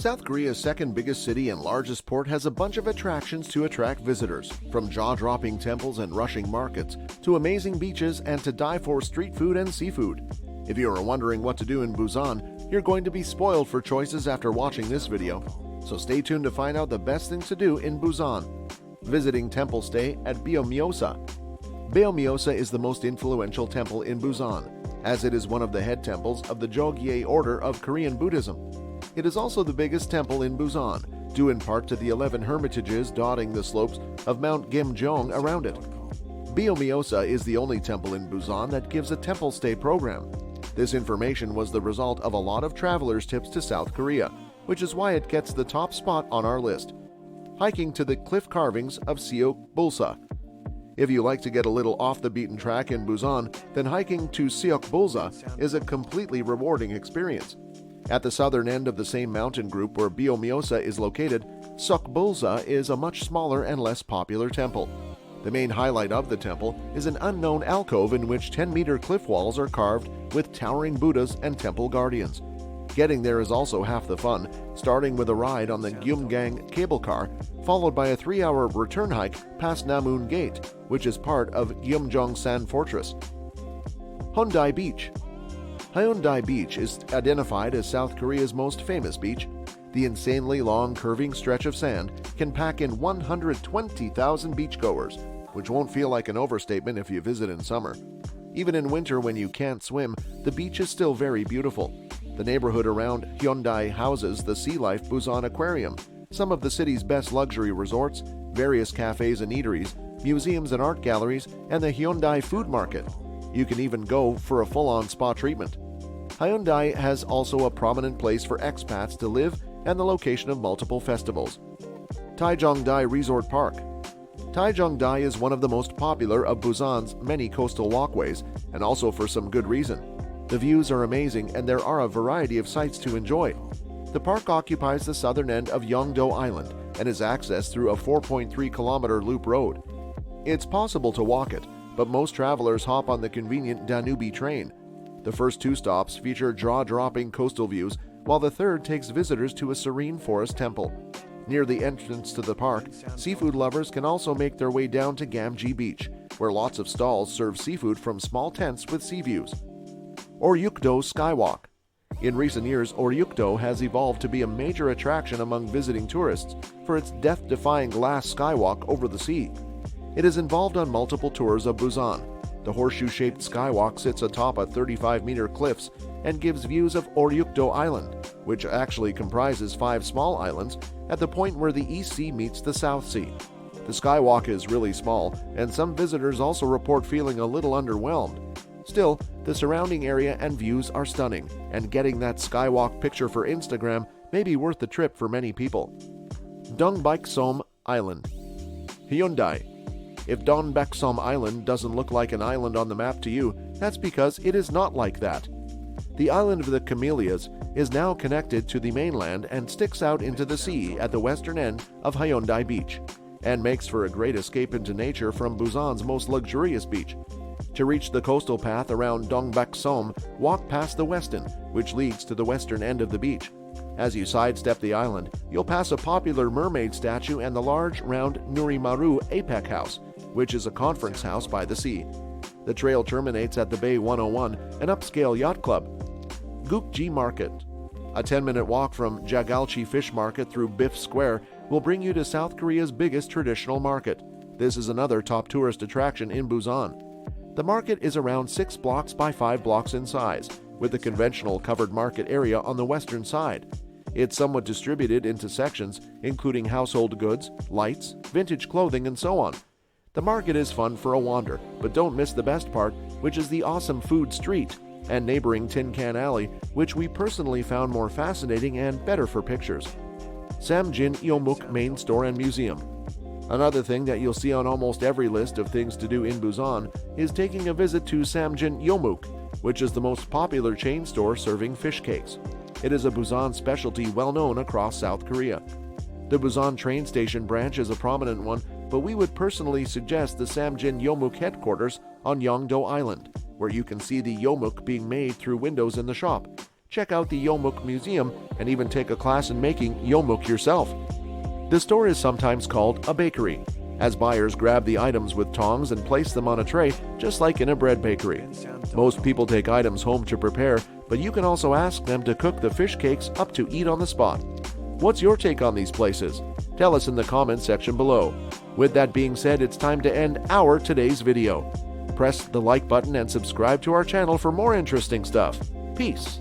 South Korea's second biggest city and largest port has a bunch of attractions to attract visitors, from jaw-dropping temples and rushing markets, to amazing beaches and to die-for street food and seafood. If you are wondering what to do in Busan, you're going to be spoiled for choices after watching this video. So stay tuned to find out the best things to do in Busan. Visiting temple stay at Beomeosa. Beomeosa is the most influential temple in Busan, as it is one of the head temples of the Jogye order of Korean Buddhism. It is also the biggest temple in Busan, due in part to the 11 hermitages dotting the slopes of Mount Geumjeong around it. Beomeosa is the only temple in Busan that gives a temple stay program. This information was the result of a lot of travelers' tips to South Korea, which is why it gets the top spot on our list. Hiking to the cliff carvings of Bulsa. If you like to get a little off the beaten track in Busan, then hiking to Bulsa is a completely rewarding experience. At the southern end of the same mountain group where Beomeosa is located, Bulsa is a much smaller and less popular temple. The main highlight of the temple is an unknown alcove in which 10-meter cliff walls are carved with towering Buddhas and temple guardians. Getting there is also half the fun, starting with a ride on the Geumjeong cable car, followed by a 3-hour return hike past Namun Gate, which is part of Geumjeong Sand Fortress. Hyundai Beach. Hyundai Beach is identified as South Korea's most famous beach. The insanely long, curving stretch of sand can pack in 120,000 beachgoers, which won't feel like an overstatement if you visit in summer. Even in winter when you can't swim, the beach is still very beautiful. The neighborhood around Hyundai houses the Sea Life Busan Aquarium, some of the city's best luxury resorts, various cafes and eateries, museums and art galleries, and the Hyundai Food Market. You can even go for a full-on spa treatment. Hyundai has also a prominent place for expats to live and the location of multiple festivals. Taejongdae Resort Park. Taejongdae is one of the most popular of Busan's many coastal walkways, and also for some good reason. The views are amazing and there are a variety of sights to enjoy. The park occupies the southern end of Yeongdo Island and is accessed through a 4.3-kilometer loop road. It's possible to walk it, but most travelers hop on the convenient Danube train. The first 2 stops feature jaw-dropping coastal views, while the third takes visitors to a serene forest temple. Near the entrance to the park, seafood lovers can also make their way down to Gamji Beach, where lots of stalls serve seafood from small tents with sea views. Oryukdo Skywalk. In recent years, Oryukdo has evolved to be a major attraction among visiting tourists for its death-defying glass skywalk over the sea. It is involved on multiple tours of Busan. The horseshoe-shaped skywalk sits atop a 35-meter cliffs and gives views of Oryukdo Island, which actually comprises 5 small islands at the point where the East Sea meets the South Sea. The skywalk is really small, and some visitors also report feeling a little underwhelmed. Still, the surrounding area and views are stunning, and getting that skywalk picture for Instagram may be worth the trip for many people. Dongbaksom Island. Hyundai. If Dongbaksom Island doesn't look like an island on the map to you, that's because it is not like that. The island of the Camellias is now connected to the mainland and sticks out into the sea at the western end of Hyundai Beach, and makes for a great escape into nature from Busan's most luxurious beach. To reach the coastal path around Dongbaksom, walk past the Westin, which leads to the western end of the beach. As you sidestep the island, you'll pass a popular mermaid statue and the large, round Nurimaru APEC House, which is a conference house by the sea. The trail terminates at the Bay 101, an upscale yacht club. Gukji Market. A 10-minute walk from Jagalchi Fish Market through Biff Square will bring you to South Korea's biggest traditional market. This is another top tourist attraction in Busan. The market is around 6 blocks by 5 blocks in size, with the conventional covered market area on the western side. It's somewhat distributed into sections, including household goods, lights, vintage clothing, and so on. The market is fun for a wander, but don't miss the best part, which is the awesome food street and neighboring Tin Can Alley, which we personally found more fascinating and better for pictures. Samjin Yeomuk Main Store and Museum. Another thing that you'll see on almost every list of things to do in Busan is taking a visit to Samjin Yeomuk, which is the most popular chain store serving fish cakes. It is a Busan specialty well known across South Korea. The Busan train station branch is a prominent one, but we would personally suggest the Samjin Yeomuk headquarters on Yeongdo Island, where you can see the yeomuk being made through windows in the shop. check out the Yeomuk Museum, and even take a class in making yeomuk yourself. The store is sometimes called a bakery, as buyers grab the items with tongs and place them on a tray, just like in a bread bakery. Most people take items home to prepare, but you can also ask them to cook the fish cakes up to eat on the spot. What's your take on these places? Tell us in the comments section below. With that being said, it's time to end our today's video. Press the like button and subscribe to our channel for more interesting stuff. Peace.